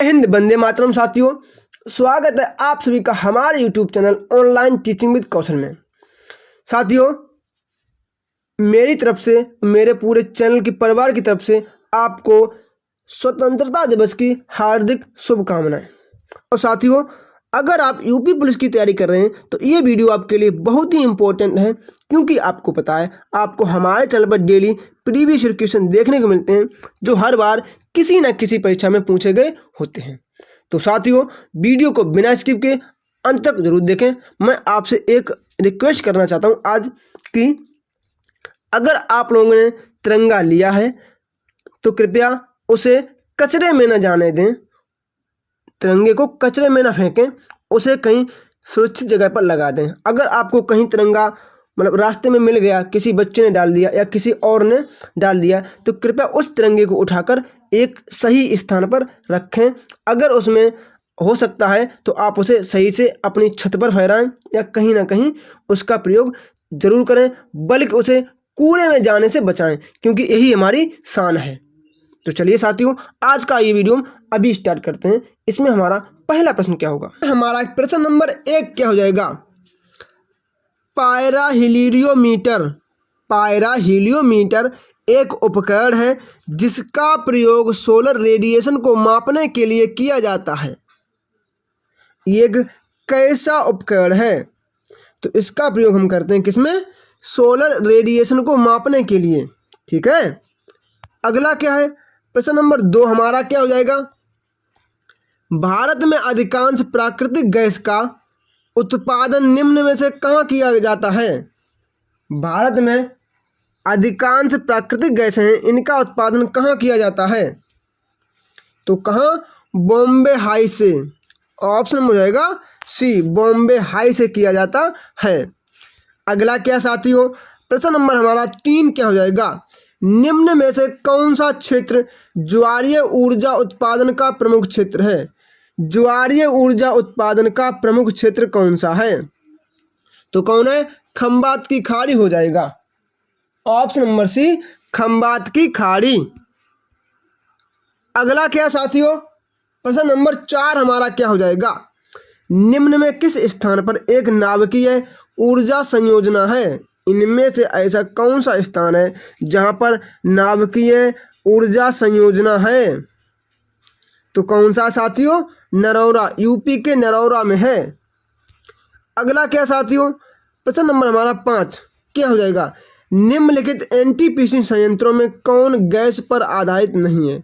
हिंद, वंदे मातरम। साथियों, स्वागत है आप सभी का हमारे YouTube channel online teaching with Kaushal में। साथियों, मेरी तरफ से, मेरे पूरे चैनल की परिवार की तरफ से आपको स्वतंत्रता दिवस की हार्दिक शुभकामनाएं। और साथियों, अगर आप यूपी पुलिस की तैयारी कर रहे हैं तो ये वीडियो आपके लिए बहुत ही इम्पोर्टेंट है, क्योंकि आपको पता है आपको हमारे चैनल पर डेली प्रीवियस ईयर क्वेश्चन देखने को मिलते हैं जो हर बार किसी न किसी परीक्षा में पूछे गए होते हैं। तो साथियों, वीडियो को बिना स्किप के अंत तक जरूर देखें। मैं आपसे एक रिक्वेस्ट करना चाहता हूँ आज कि अगर आप लोगों ने तिरंगा लिया है तो कृपया उसे कचरे में न जाने दें। तिरंगे को कचरे में न फेंकें, उसे कहीं सुरक्षित जगह पर लगा दें। अगर आपको कहीं तिरंगा रास्ते में मिल गया, किसी बच्चे ने डाल दिया या किसी और ने डाल दिया, तो कृपया उस तिरंगे को उठाकर एक सही स्थान पर रखें। अगर उसमें हो सकता है तो आप उसे सही से अपनी छत पर फहराएं या कहीं ना कहीं उसका प्रयोग जरूर करें, बल्कि उसे कूड़े में जाने से बचाएं, क्योंकि यही हमारी शान है। तो चलिए साथियों, आज का ये वीडियो अभी स्टार्ट करते हैं। इसमें हमारा पहला प्रश्न क्या होगा? हमारा प्रश्न नंबर 1 क्या हो जाएगा? पायराहीलियोमीटर। पायराहीलियोमीटर एक उपकरण है जिसका प्रयोग सोलर रेडिएशन को मापने के लिए किया जाता है। ये एक कैसा उपकरण है? तो इसका प्रयोग हम करते हैं किसमें? सोलर रेडिएशन को मापने के लिए। ठीक है, अगला क्या है? प्रश्न नंबर 2 हमारा क्या हो जाएगा? भारत में अधिकांश प्राकृतिक गैस का उत्पादन निम्न में से कहाँ किया जाता है? भारत में अधिकांश प्राकृतिक गैस हैं, इनका उत्पादन कहाँ किया जाता है? तो कहाँ? बॉम्बे हाई से। ऑप्शन में हो जाएगा सी, बॉम्बे हाई से किया जाता है। अगला क्या साथियों? प्रश्न नंबर हमारा 3 क्या हो जाएगा? निम्न में से कौन सा क्षेत्र ज्वारीय ऊर्जा उत्पादन का प्रमुख क्षेत्र है? ज्वारीय ऊर्जा उत्पादन का प्रमुख क्षेत्र कौन सा है? तो कौन है? खंबात की खाड़ी हो जाएगा। ऑप्शन नंबर सी, खंबात की खाड़ी। अगला क्या साथियों? प्रश्न नंबर 4 हमारा क्या हो जाएगा? निम्न में किस स्थान पर एक नाभिकीय ऊर्जा संयोजना है? इनमें से ऐसा कौन सा स्थान है जहां पर नाभिकीय ऊर्जा संयोजना है? तो कौन सा साथियों? नरौरा, यूपी के नरौरा में है। अगला क्या साथियों? प्रश्न नंबर हमारा 5 क्या हो जाएगा? निम्नलिखित एनटीपीसी संयंत्रों में कौन गैस पर आधारित नहीं है?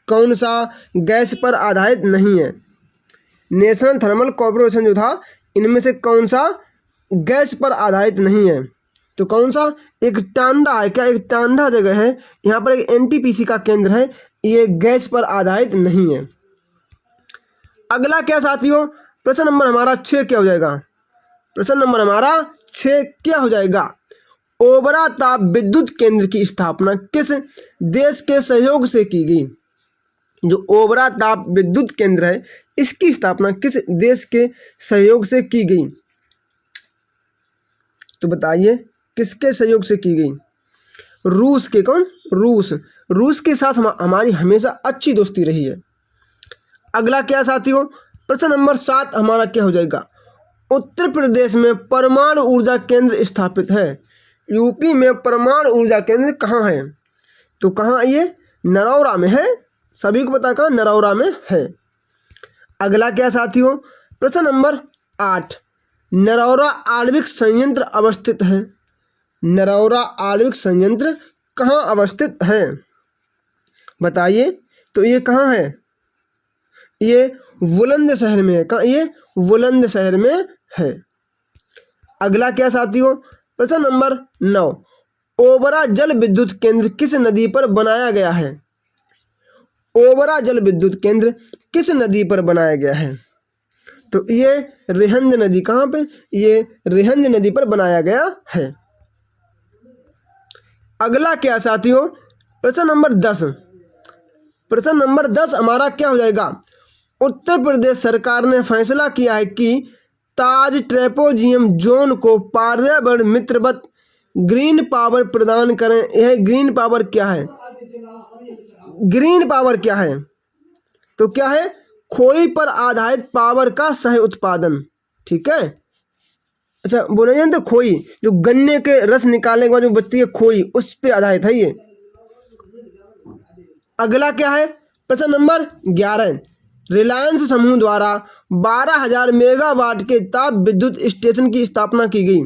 कौन सा गैस पर आधारित नहीं है? नेशनल थर्मल कॉर्पोरेशन जो था, इनमें से कौन सा गैस पर आधारित नहीं है? तो कौन सा? एक टांडा है क्या? एक टांडा जगह है, यहाँ पर एक एनटीपीसी का केंद्र है, ये गैस पर आधारित नहीं है। अगला क्या साथियों? प्रश्न नंबर हमारा 6 क्या हो जाएगा? प्रश्न नंबर हमारा 6 क्या हो जाएगा? ओबरा ताप विद्युत केंद्र की स्थापना किस देश के सहयोग से की गई? जो ओबरा ताप विद्युत केंद्र है, इसकी स्थापना किस देश के सहयोग से की गई? तो बताइए किसके सहयोग से की गई? रूस के। कौन? रूस के साथ हमारी हमेशा अच्छी दोस्ती रही है। अगला क्या साथियों? प्रश्न नंबर 7 हमारा क्या हो जाएगा? उत्तर प्रदेश में परमाणु ऊर्जा केंद्र स्थापित है। यूपी में परमाणु ऊर्जा केंद्र कहाँ है? तो कहाँ? ये नरौरा में है। सभी को पता, कहाँ? नरौरा में है। अगला क्या साथियों? प्रश्न नंबर 8 नरौरा आणविक संयंत्र अवस्थित है। नरौरा आणविक संयंत्र कहाँ अवस्थित है? बताइए। तो ये कहाँ है? ये बुलंदशहर में है। कहाँ? ये बुलंदशहर में है। अगला क्या साथियों? प्रश्न नंबर 9 ओबरा जल विद्युत केंद्र किस नदी पर बनाया गया है? ओबरा जल विद्युत केंद्र किस नदी पर बनाया गया है? तो ये रिहंद नदी। कहाँ पे? ये रिहंद नदी पर बनाया गया है। अगला क्या साथियों? प्रश्न नंबर 10। प्रश्न नंबर 10 हमारा क्या हो जाएगा? उत्तर प्रदेश सरकार ने फैसला किया है कि ताज ट्रेपेजियम जोन को पर्यावरण मित्रवत ग्रीन पावर प्रदान करें। यह ग्रीन पावर क्या है? ग्रीन पावर क्या है? तो क्या है? खोई पर आधारित पावर का सह उत्पादन। ठीक है, अच्छा बोले जानते खोई, जो गन्ने के रस निकालने के बाद जो बचती है खोई, उस पे आधारित है ये। अगला क्या है, प्रश्न नंबर 11, रिलायंस समूह द्वारा 12,000 मेगावाट के ताप विद्युत स्टेशन की स्थापना की गई।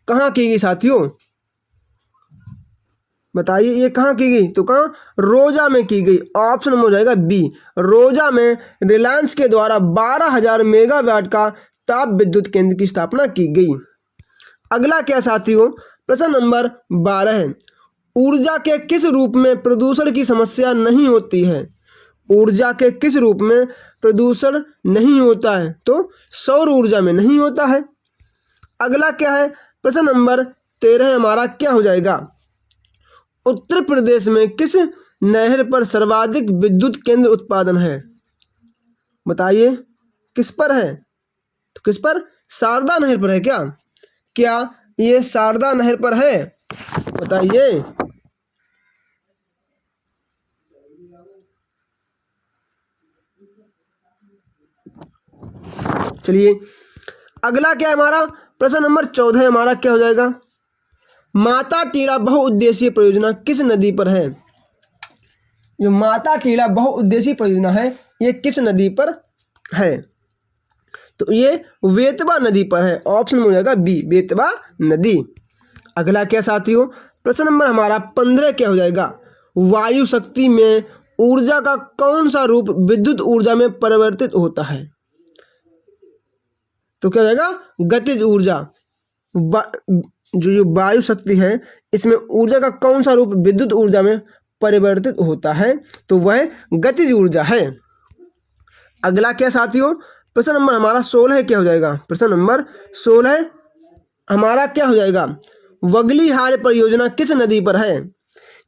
कहाँ की गई साथियों, बताइए ये कहाँ की गई, तो कहाँ, रोजा में की गई। ऑप्शन हो जाएगा बी, रोजा में रिलायंस के द्वारा 12,000 मेगावाट का ताप विद्युत केंद्र की स्थापना की गई। अगला क्या साथियों, प्रश्न नंबर 12 है, ऊर्जा के किस रूप में प्रदूषण की समस्या नहीं होती है। ऊर्जा के किस रूप में प्रदूषण नहीं होता है, तो सौर ऊर्जा में नहीं होता है। अगला क्या है, प्रश्न नंबर 13 हमारा क्या हो जाएगा, उत्तर प्रदेश में किस नहर पर सर्वाधिक विद्युत केंद्र उत्पादन है। बताइए किस पर है, तो किस पर, शारदा नहर पर है क्या, क्या ये शारदा नहर पर है, बताइए। चलिए अगला क्या है हमारा, प्रश्न नंबर 14 हमारा क्या हो जाएगा, माता टीला बहुउद्देशीय परियोजना किस नदी पर है। जो माता टीला बहुउद्देशीय परियोजना है ये किस नदी पर है, तो ये बेतवा नदी पर है। ऑप्शन में हो जाएगा बी, बेतवा नदी। अगला क्या साथियों, प्रश्न नंबर हमारा 15 क्या हो जाएगा, वायु शक्ति में ऊर्जा का कौन सा रूप विद्युत ऊर्जा में परिवर्तित होता है। तो क्या हो जाएगा, गतिज ऊर्जा। जो वायु शक्ति है इसमें ऊर्जा का कौन सा रूप विद्युत ऊर्जा में परिवर्तित होता है, तो वह गतिज ऊर्जा है। अगला क्या साथियों, प्रश्न नंबर हमारा 16 क्या हो जाएगा, प्रश्न नंबर 16 हमारा क्या हो जाएगा, बगलीहार परियोजना किस नदी पर है।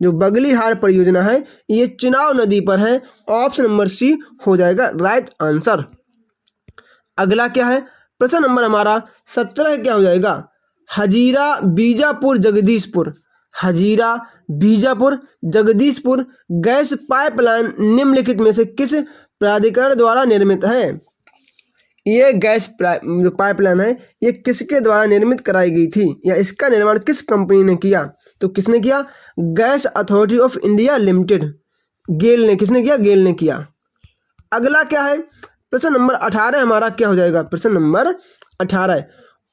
जो बगलीहार परियोजना है ये चिनाब नदी पर है। ऑप्शन नंबर सी हो जाएगा राइट आंसर। अगला क्या है, प्रश्न नंबर हमारा 17 क्या हो जाएगा, हजीरा बीजापुर जगदीशपुर, हजीरा बीजापुर जगदीशपुर गैस पाइपलाइन निम्नलिखित में से किस प्राधिकरण द्वारा निर्मित है। ये गैस जो पाइपलाइन है ये किसके द्वारा निर्मित कराई गई थी, या इसका निर्माण किस कंपनी ने किया, तो किसने किया, gas authority of India limited, GAIL ने, किसने किया, गेल ने किया। अगला क्या है, प्रश्न नंबर 18 हमारा क्या हो जाएगा, प्रश्न नंबर 18,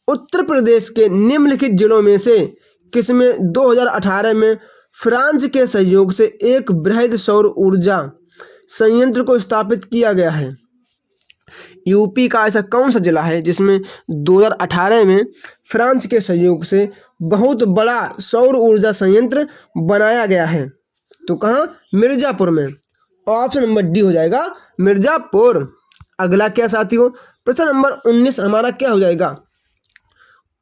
उत्तर प्रदेश के निम्नलिखित जिलों में से किसमें 2018 में फ्रांस के सहयोग से एक बृहद सौर ऊर्जा संयंत्र को स्थापित किया गया है। यूपी का ऐसा कौन सा जिला है जिसमें 2018 में फ्रांस के सहयोग से बहुत बड़ा सौर ऊर्जा संयंत्र बनाया गया है, तो कहाँ, मिर्ज़ापुर में। ऑप्शन नंबर डी हो जाएगा मिर्ज़ापुर। अगला क्या साथियों, प्रश्न नंबर 19 हमारा क्या हो जाएगा,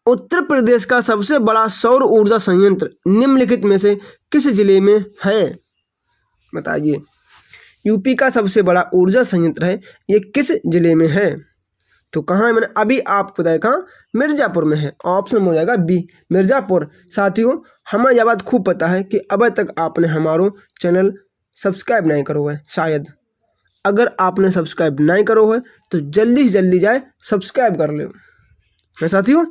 उत्तर प्रदेश का सबसे बड़ा सौर ऊर्जा संयंत्र निम्नलिखित में से किस जिले में है। बताइए यूपी का सबसे बड़ा ऊर्जा संयंत्र है ये किस जिले में है, तो कहाँ है, मैंने अभी आपको बताया कहाँ, मिर्ज़ापुर में है। ऑप्शन हो जाएगा बी, मिर्ज़ापुर। साथियों हमें यह बात खूब पता है कि अब तक आपने हमारो चैनल सब्सक्राइब नहीं करो है, शायद अगर आपने सब्सक्राइब नहीं करो है तो जल्दी से जल्दी जाए सब्सक्राइब कर लो है साथियों,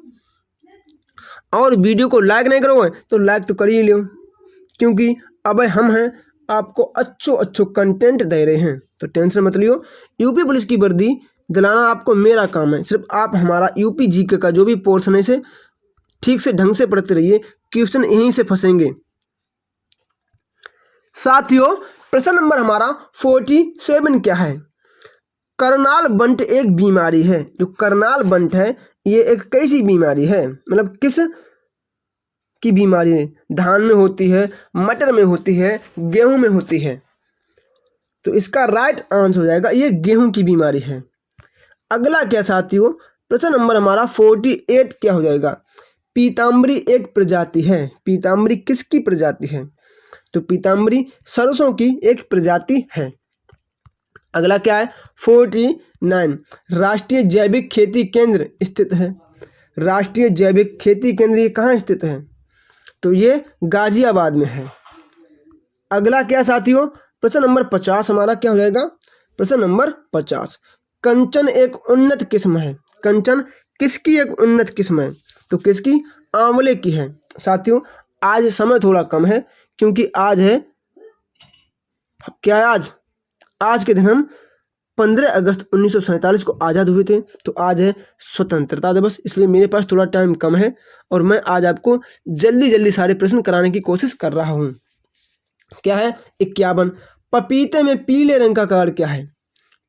और वीडियो को लाइक नहीं करो है तो लाइक तो कर ही लो, क्योंकि अब हम हैं आपको अच्छो कंटेंट दे रहे हैं, तो टेंशन मत लियो। यूपी पुलिस की वर्दी दिलाना आपको मेरा काम है, सिर्फ आप हमारा यूपी जीके का जो भी पोर्शन है इसे ठीक से ढंग से पढ़ते रहिए, क्वेश्चन यहीं से फंसेंगे। साथियों प्रश्न नंबर हमारा 47 क्या है, करनाल बंट एक बीमारी है। जो करनाल बंट है ये एक कैसी बीमारी है, मतलब किस की बीमारी है, धान में होती है, मटर में होती है, गेहूं में होती है, तो इसका राइट आंसर हो जाएगा ये गेहूं की बीमारी है। अगला क्या साथियों, प्रश्न नंबर हमारा 48 क्या हो जाएगा, पीताम्बरी एक प्रजाति है। पीताम्बरी किसकी प्रजाति है, तो पीताम्बरी सरसों की एक प्रजाति है। अगला क्या है 49, राष्ट्रीय जैविक खेती केंद्र स्थित है। राष्ट्रीय जैविक खेती केंद्र ये कहाँ स्थित है, तो ये गाजियाबाद में है। अगला क्या साथियों, प्रश्न नंबर 50 हमारा क्या हो जाएगा, प्रश्न नंबर 50, कंचन एक उन्नत किस्म है। कंचन किसकी एक उन्नत किस्म है? तो किसकी? आंवले की है। साथियों आज समय थोड़ा कम है क्योंकि आज है क्या है? आज के दिन हम 15 अगस्त 1947 को आज़ाद हुए थे, तो आज है स्वतंत्रता दिवस, इसलिए मेरे पास थोड़ा टाइम कम है और मैं आज आपको जल्दी जल्दी सारे प्रश्न कराने की कोशिश कर रहा हूँ। क्या है? 51, पपीते में पीले रंग का कारण क्या है?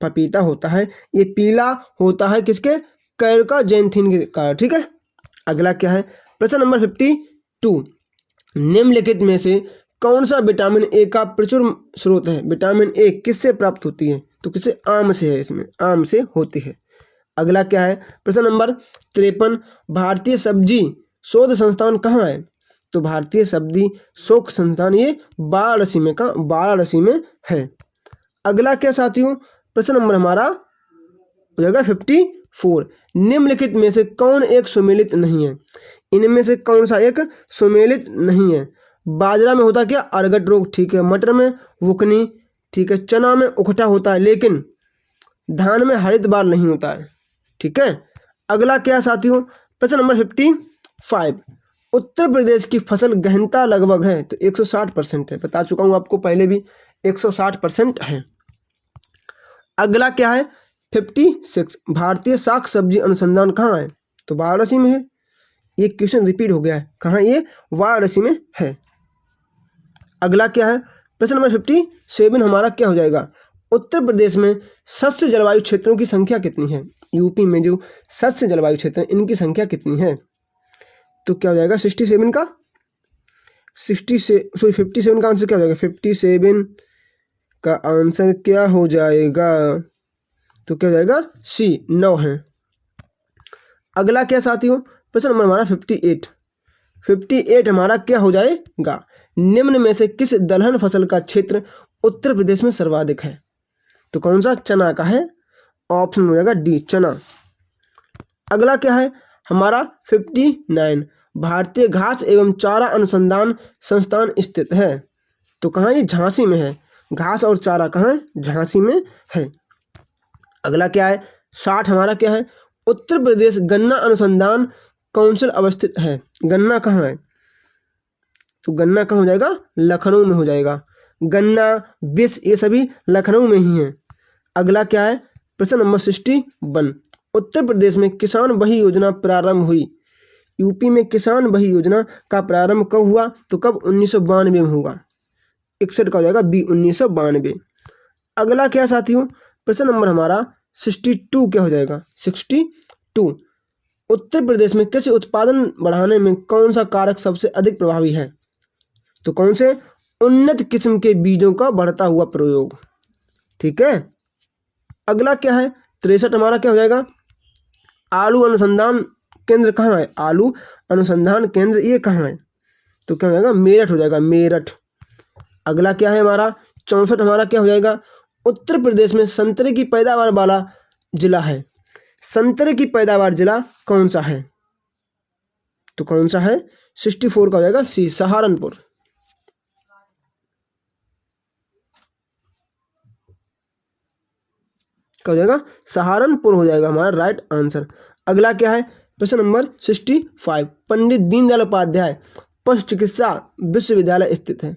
पपीता होता है ये पीला होता है किसके? कैरकाजेंथिन के कारण। ठीक है, अगला क्या है? प्रश्न नंबर 52, निम्नलिखित में से कौन सा विटामिन ए का प्रचुर स्रोत है? विटामिन ए किससे प्राप्त होती है? तो किससे? आम से है, इसमें आम से होती है। अगला क्या है? प्रश्न नंबर 53, भारतीय सब्जी शोध संस्थान कहाँ है? तो भारतीय सब्जी शोध संस्थान ये वाराणसी में है। अगला क्या साथियों? प्रश्न नंबर हमारा हो जाएगा 54, निम्नलिखित में से कौन एक सुमेलित नहीं है? इनमें से कौन सा एक सुमेलित नहीं है? बाजरा में होता क्या? अर्गट रोग। ठीक है, मटर में वुकनी। ठीक है, चना में उखटा होता है, लेकिन धान में हरित बाल नहीं होता है। ठीक है, अगला क्या साथियों? प्रश्न नंबर 55, उत्तर प्रदेश की फसल गहनता लगभग है? तो 160% है, बता चुका हूँ आपको पहले भी, 160% है। अगला क्या है? 56, भारतीय शाक सब्जी अनुसंधान कहाँ है? तो वाराणसी में है। ये क्वेश्चन रिपीट हो गया है, कहाँ? ये वाराणसी में है। अगला क्या है? प्रश्न नंबर 57 हमारा क्या हो जाएगा? उत्तर प्रदेश में शस्य जलवायु क्षेत्रों की संख्या कितनी है? यूपी में जो शस्य जलवायु क्षेत्र हैं इनकी संख्या कितनी है? तो क्या हो जाएगा? 57 का 57 का आंसर क्या हो जाएगा? 57 का आंसर क्या हो जाएगा? तो क्या हो जाएगा? सी 9 है। अगला क्या साथियों? प्रश्न नंबर हमारा 58 हमारा क्या हो जाएगा? निम्न में से किस दलहन फसल का क्षेत्र उत्तर प्रदेश में सर्वाधिक है? तो कौन सा? चना का है, ऑप्शन हो जाएगा डी, चना। अगला क्या है हमारा? 59, भारतीय घास एवं चारा अनुसंधान संस्थान स्थित है? तो कहाँ? ये झांसी में है। घास और चारा कहाँ है? झांसी में है। अगला क्या है? 60 हमारा क्या है? उत्तर प्रदेश गन्ना अनुसंधान काउंसिल अवस्थित है। गन्ना कहाँ है? तो गन्ना कहाँ हो जाएगा? लखनऊ में हो जाएगा। गन्ना, विष ये सभी लखनऊ में ही हैं। अगला क्या है? प्रश्न नंबर 61, उत्तर प्रदेश में किसान बही योजना प्रारंभ हुई? यूपी में किसान बही योजना का प्रारंभ कब हुआ? तो कब? 1992 में हुआ। 61 का हो जाएगा बी, 1992। अगला क्या साथियों? प्रश्न नंबर हमारा 62 क्या हो जाएगा? 62, उत्तर प्रदेश में कृषि उत्पादन बढ़ाने में कौन सा कारक सबसे अधिक प्रभावी है? तो कौन से? उन्नत किस्म के बीजों का बढ़ता हुआ प्रयोग। ठीक है, अगला क्या है? 63 हमारा क्या हो जाएगा? आलू अनुसंधान केंद्र कहाँ है? आलू अनुसंधान केंद्र ये कहाँ है? तो क्या हो जाएगा? मेरठ हो जाएगा, मेरठ। अगला क्या है हमारा? 64 हमारा क्या हो जाएगा? उत्तर प्रदेश में संतरे की पैदावार वाला जिला है। संतरे की पैदावार जिला कौन सा है? तो कौन सा है? 64 का हो जाएगा सी, सहारनपुर। क्या हो जाएगा? सहारनपुर हो जाएगा हमारा राइट आंसर। अगला क्या है? प्रश्न नंबर 65, पंडित दीनदयाल उपाध्याय पशु चिकित्सा विश्वविद्यालय स्थित है?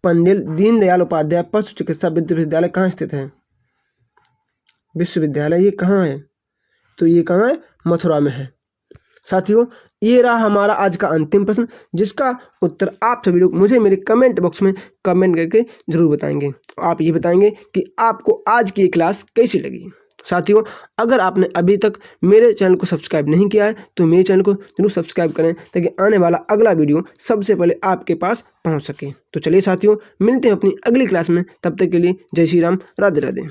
पंडित दीनदयाल उपाध्याय पशु चिकित्सा विश्वविद्यालय कहाँ स्थित है? विश्वविद्यालय ये कहाँ है? तो ये कहाँ है? मथुरा में है। साथियों ये रहा हमारा आज का अंतिम प्रश्न, जिसका उत्तर आप सभी लोग मुझे मेरे कमेंट बॉक्स में कमेंट करके जरूर बताएंगे। आप ये बताएंगे कि आपको आज की ये क्लास कैसी लगी। साथियों अगर आपने अभी तक मेरे चैनल को सब्सक्राइब नहीं किया है तो मेरे चैनल को जरूर सब्सक्राइब करें, ताकि आने वाला अगला वीडियो सबसे पहले आपके पास पहुंच सके। तो चलिए साथियों मिलते हैं अपनी अगली क्लास में, तब तक के लिए जय श्री राम, राधे राधे।